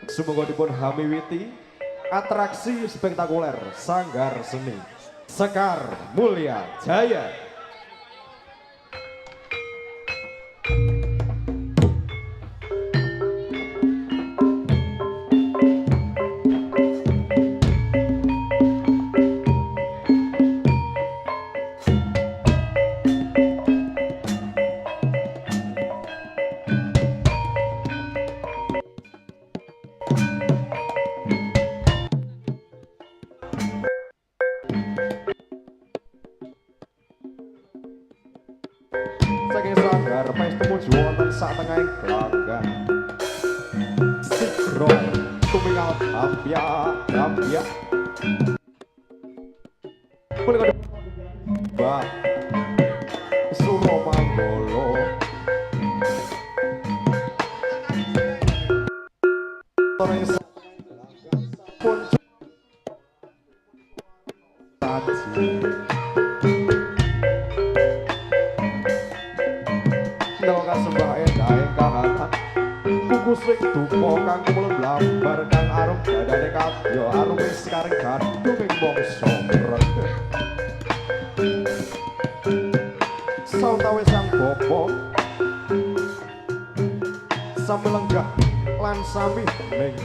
Sumangga dipun hamiwiti atraksi spektakuler Sanggar Seni Sekar Mulya Jaya. Saking Sanggar pesta muji wonten satengahing gelanggang Sigro tumingal Gambya punika Mbah Suromanggala Toreng pun saji sembah endahe kahatan kukus sing dupa kang kumulun lambar kang arum badane kadya arum wis karing gadung ing mangsa mreg sautawe sang bapa sami lenggah lan sami ning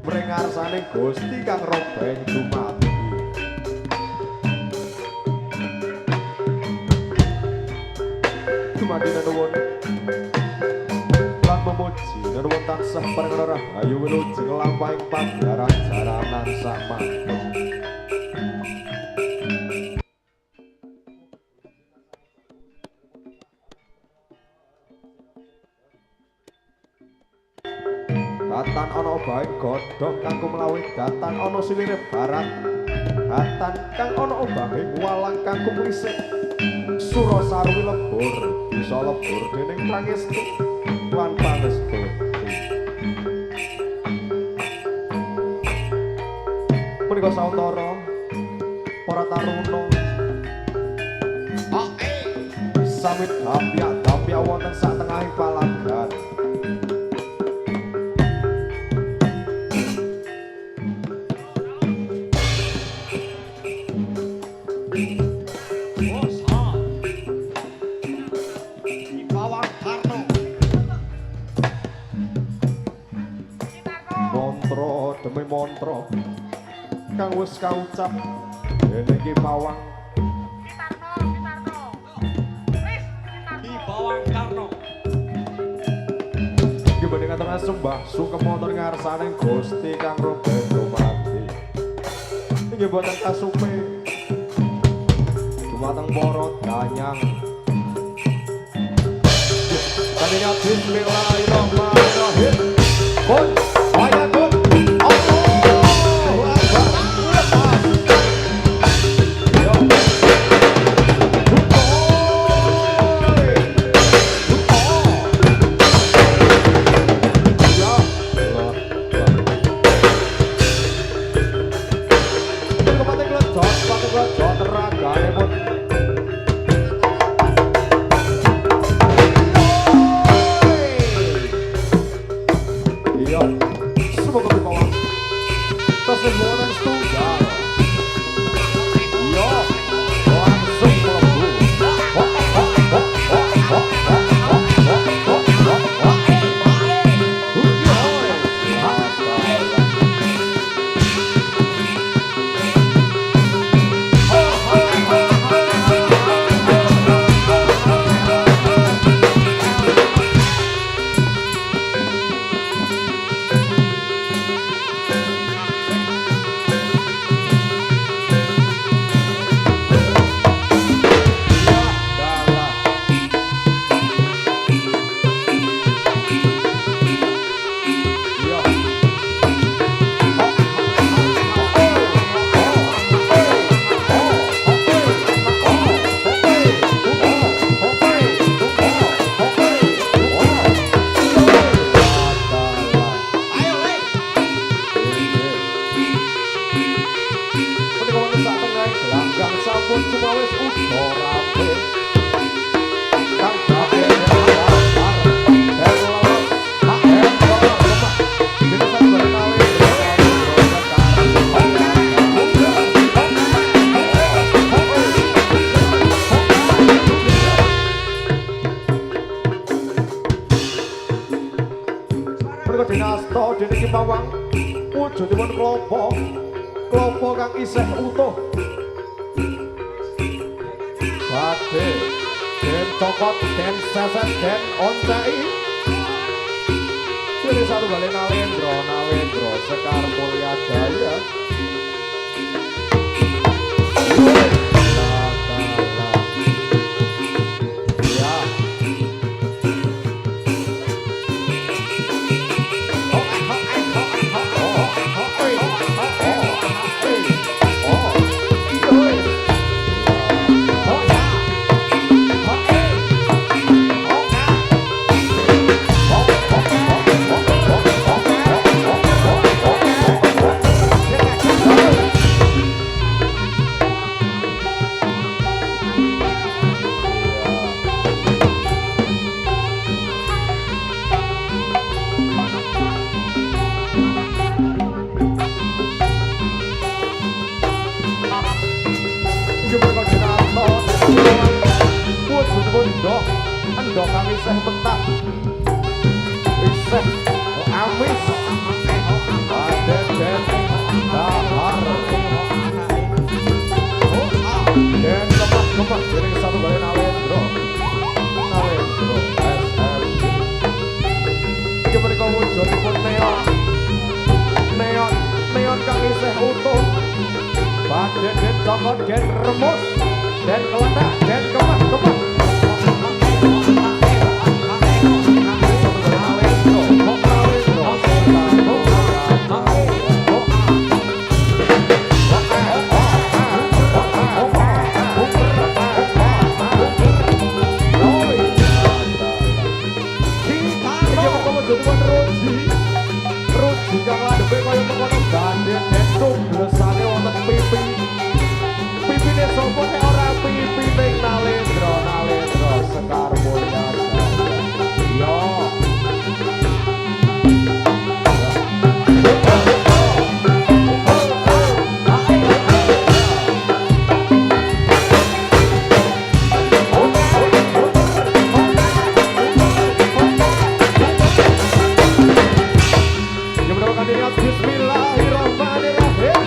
mrengarsane Gusti kang robeng dumati Madina nuwun lan memuji nuwun tansah paring rahayu wilujeng lampahing pagelaran jaranan sakmantun. Datan ana obahing godhong kanggo mlawi datan ana silire barat datan kang ana obahing walang kanggo mlisik Sura sarwi lebur bisa lebur dening pangestu lan pangestu punika sautara para taruna sami dapya wonten satengahing palagan demi mantra kang wis kaucap dening Ki Pawang Karno gimana ngatur sembah sungkem motor ngarsaning Gusti kang robeng dumati inggih boten kasupe dumateng para danyang kadenya bismillahirrahmanirrahim pun ayatun Yo. mereka dinasta dene Ki Pawang wujudipun klapa kang isih utuh badhe den cokot den seset den oncai pilih satu kali Nalendra Sekar Mulya Jaya Endok kami isih mentah isih amis aden dahar den lemah dening satu kali Nalendra SM iki menika wujudipun neon kang isih utuh badhe den cokot den remus den keletak den kemah Nalendra Sekar Mulya Jaya Bismillahirrahmanirrahim.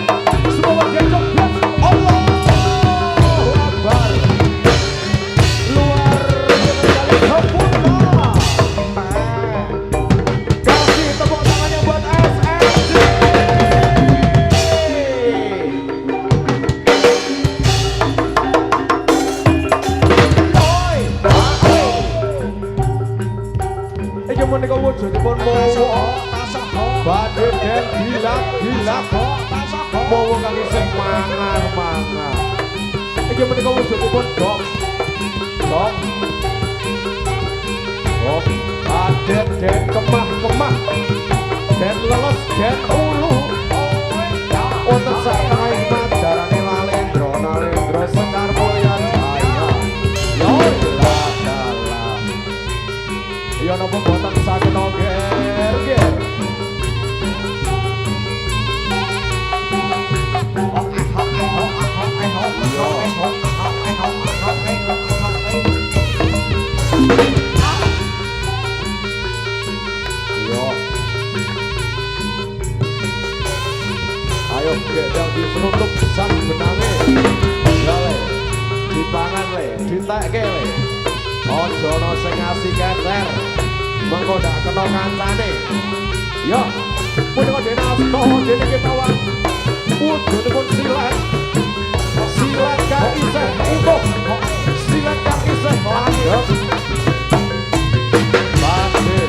Semoga dia jogja Allahu Akbar. Luar biasa sempurna. Kasih tepuk tangannya buat SMG. Iki menika wujudipun mawa badhe den gilak mawa kang isih mangan iki menika wujudipun dok badhe den kemah den leles den ulu wonten sakai madarane Nalendra Sekar Mulya Jaya yo ya napa boten saged ger ayo gedang diseruntuk sang benange ya le dipangan le ditekke le aja ana sing ngasih kecer mengko ndak kena kancane yo punika dene asta dene Ki Pawang wujudipun silat kang isih utuh silat kang isih langgeng badhe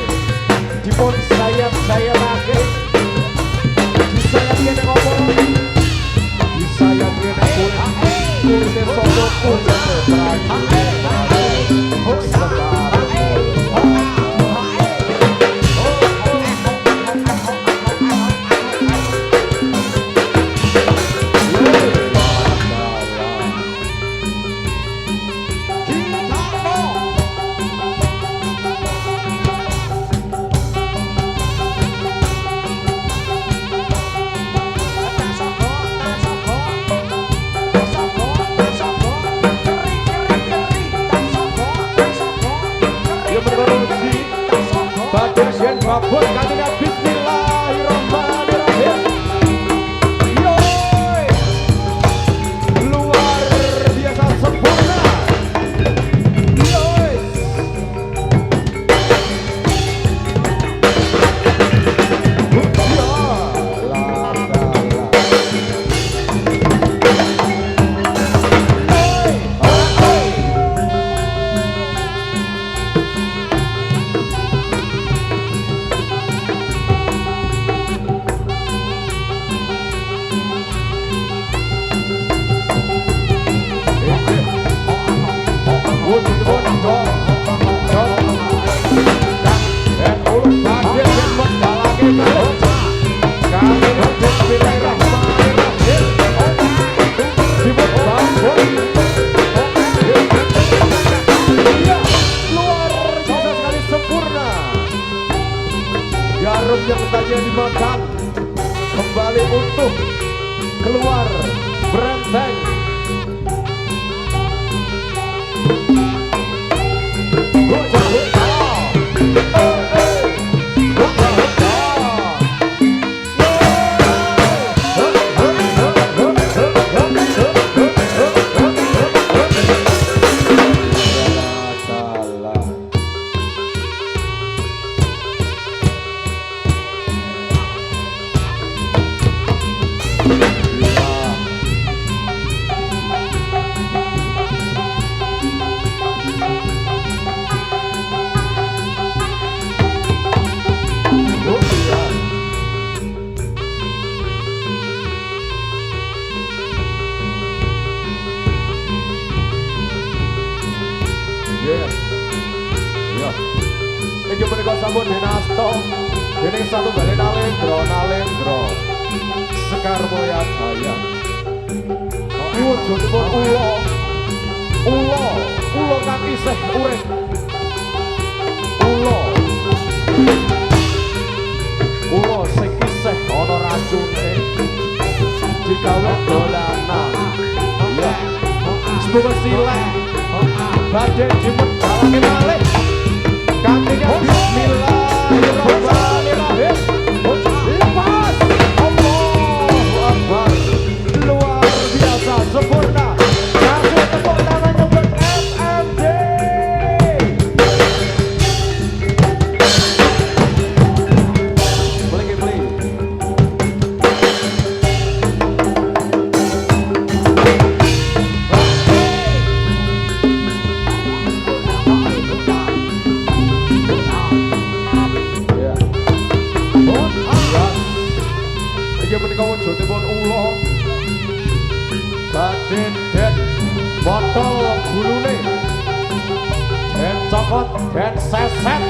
dipun sayat-sayatake disayat kene apa disayat kene kulit sapa kulit badhe yen babon kanthi bismillahirrahmanirrahim. Yoi luar biasa sempurna. Yoi jarum yang tadinya dimakan kembali utuh keluar berenteng. Iki menika sampun dinasto dening satu bali nalendra Sekar Mulya Jaya. Wujudipun ula kang isih urip. Ula sing isih ana racune digawe dolanan. Ya. Semoga sileh badhe dimedhalake malih. Kantinya bismillahirrahmanirrahim. Lepas Allahu Akbar. Luar biasa sempurna. Kasih tepuk tangannya buat FMD. Beli. Iki menika wujudipun ula baden botol gulune den cokot den seset.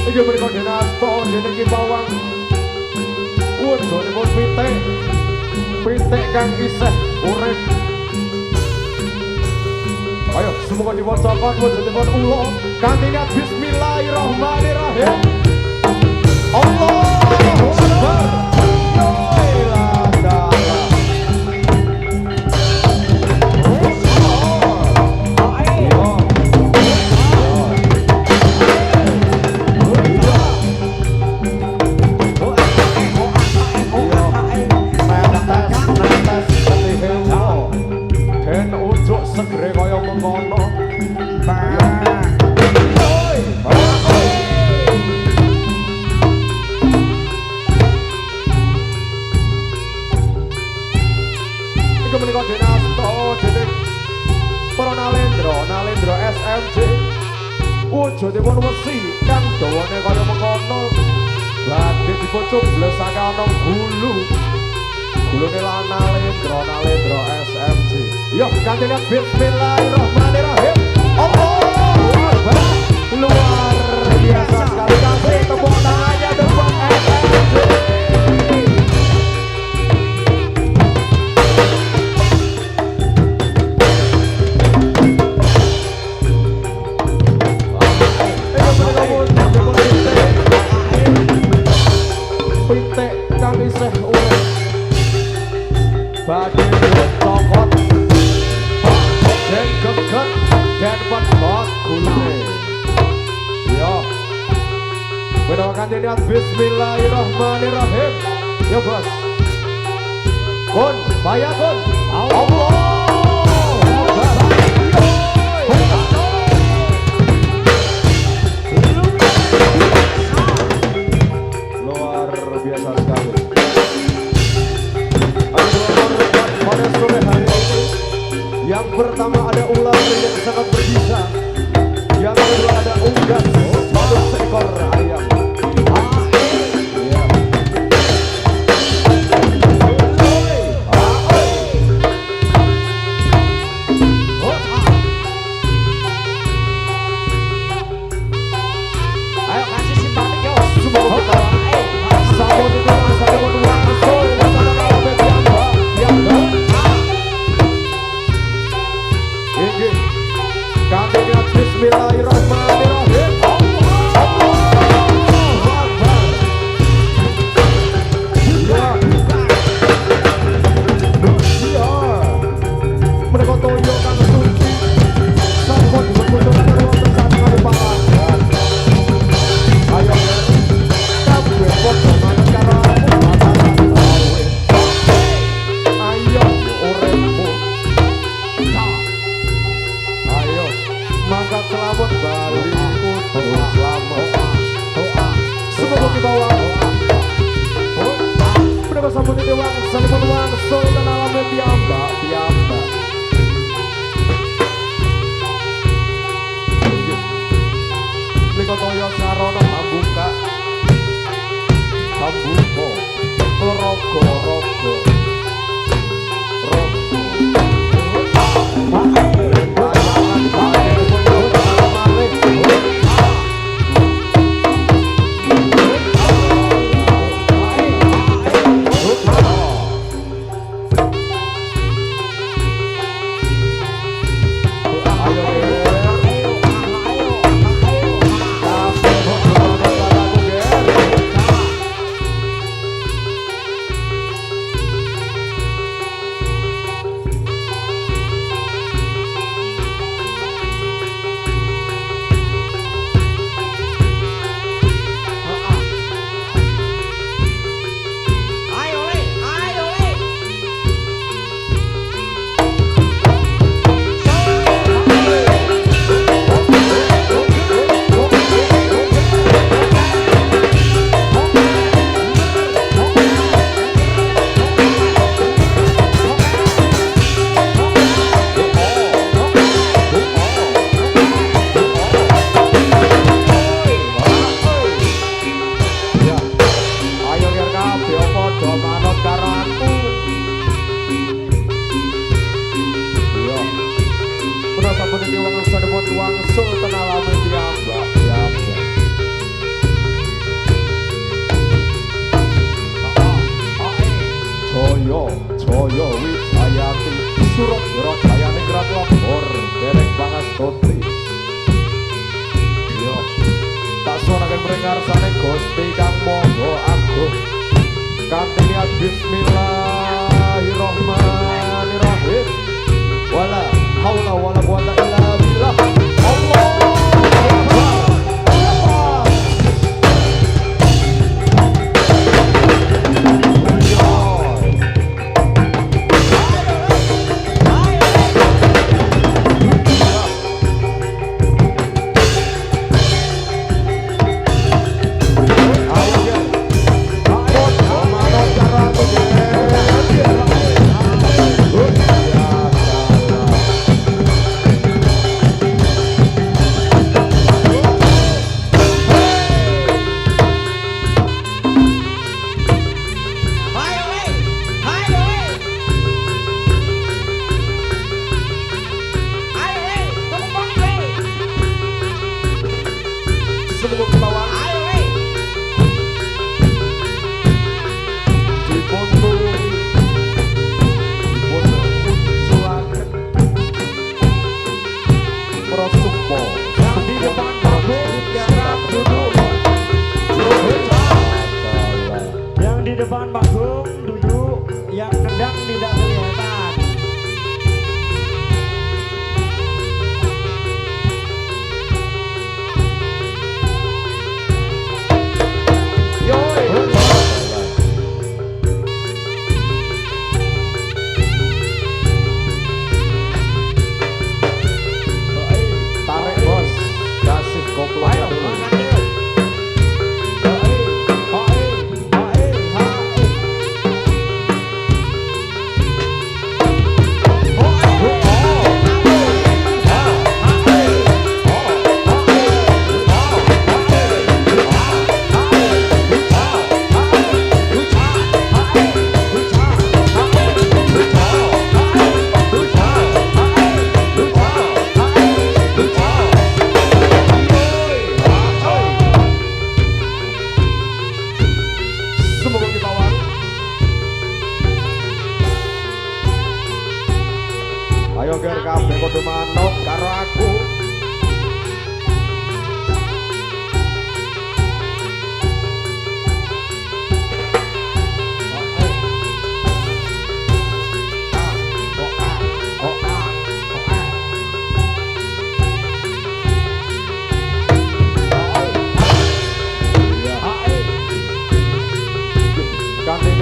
Iki menika dinasto dening Ki Bawang. Wujudipun pitik kang isih urip. Ayo semoga diwacakan wujudipun ula kanthi niat bismillahirrahmanirrahim. Allahu Akbar. Segere kaya mengkono. Iki menika menika dinasta dening para Nalendra SMJ. Wujudipun wesi kang dawane kaya mengkono. Badhe dipun cublesake ana gulune lan Nalendra SMJ. Yo kanthi bismillahirrahmanirrahim. Allahu Akbar. Luar biasa sekali kasih tepuk tangannya untuk SMJ. Pitik kang isih urip badhe cokot den geget den petot gulune yo bedokan niat bismillahirrahmanirrahim yo bos kun bayakun Allah biasa sekali. Pada sore hari ini, yang pertama ada ular yang sangat berbisa, yang kedua ada unggas satu seekor ayam. Ayo kasih simpatik yo. Bismillahirrahmanirrahim. Mereka toyo kang suci sampun dipunputulake wonten satenganing palagan. Ayo kabeh padha manut karo ayo uripmu. Ayo mangkat selamat bali kudu selamat. Semoga kita mereka sambut itu salipun wangsul dan alamnya piyambak. Mereka toyo sarono hambuka rogo Joyo Wijayati Surat Jaya Ningrat Lopor Derek Bangastotri. Yo tak suarakan merengar sane Gusti kang monggo agung kanthi bismillahirrahmanirrahim. Wala haula wala quwata illa billah. Allahu Akbar. Ayo ger kabeh kudu manut karo aku.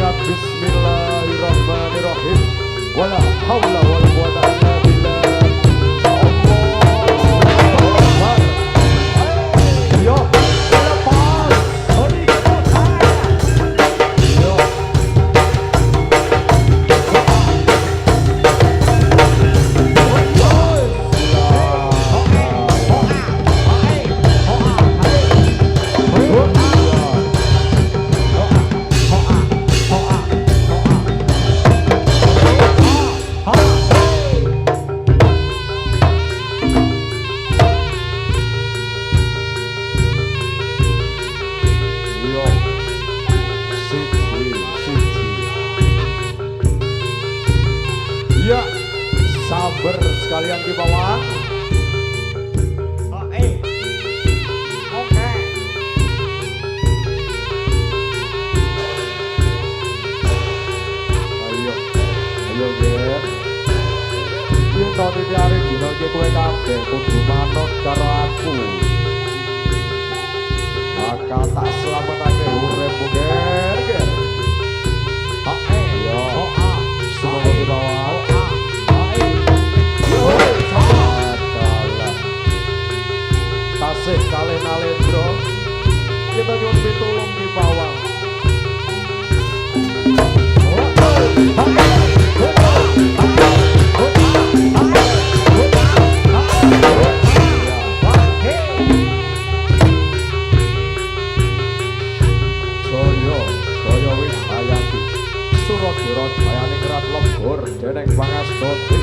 Bismillahirrahmanirrahim. Wala haula wala quwata illa billah. Ya, sabar sekalian di bawah. Oke. Ayo ger. Yen to dicari dino iki kowe kabeh kudu manut karo aku. Bakal tak selametake uripmu ger. Ayo. Semoga di bawah. Tasih kalih nalendra kita nyuwun pitulung di bawah. Jaya wis hayati Suradara jayane ngerat lebur dening Pangastuti.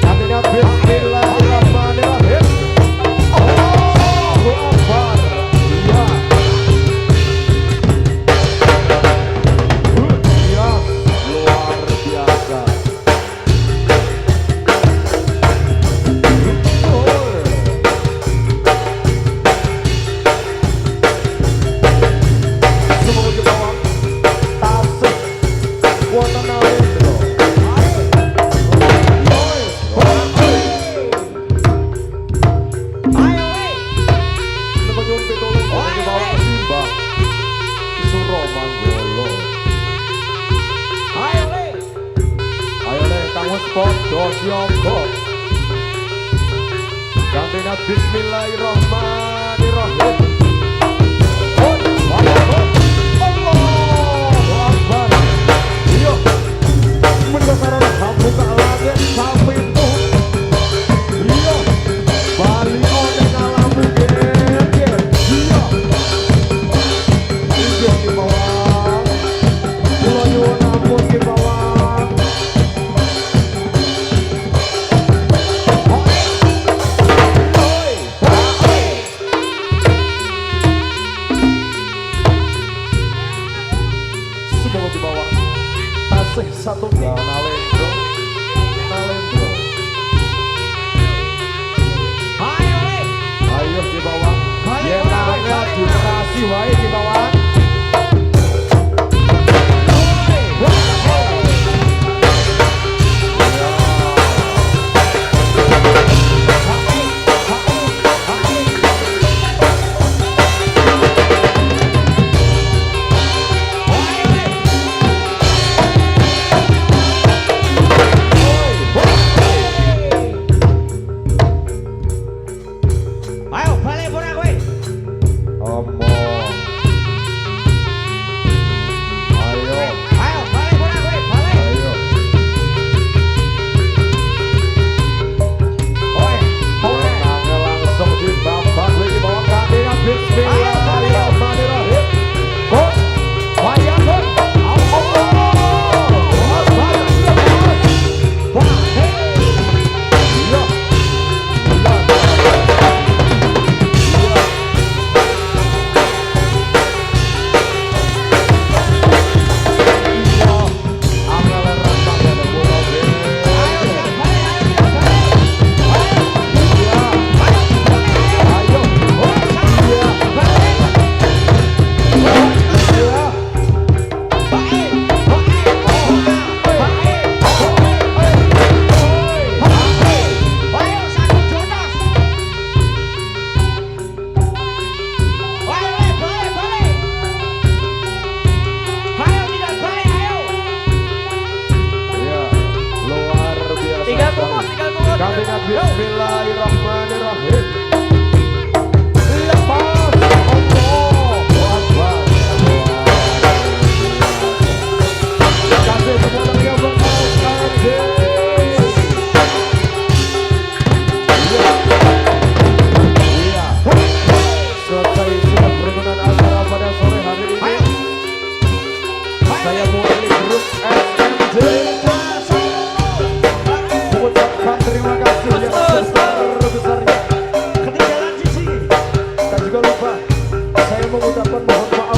Kanthi bismillahirrahmanirrahim. Allahu Akbar. Ya. Ya, luar biasa. Semoga ke bawah. Tasik wonten nalendra. Podo siapa kantina bismillahirrahmanirrahim. Allahu Akbar. Yo mendasaran buka langit sampai itu. Yo Bali oleh ngalamu ger. Yo iki di bawah. Kula nyuwun ampun di bawah. Satu nalendra. Ayo di bawah. Yen nangga durasi wae di bawah. Kambing Bismillahirrahmanirrahim. Lepas Allahu Akbar. Kasih semua yang berkasih. Iya. Selesai sudah perkenan acara pada sore hari ini. Saya mewakili grup SMJ. Mengucapkan terima kasih yang sebesar-besarnya. Ketinggalan di sini. Tak juga lupa saya mengucapkan mohon maaf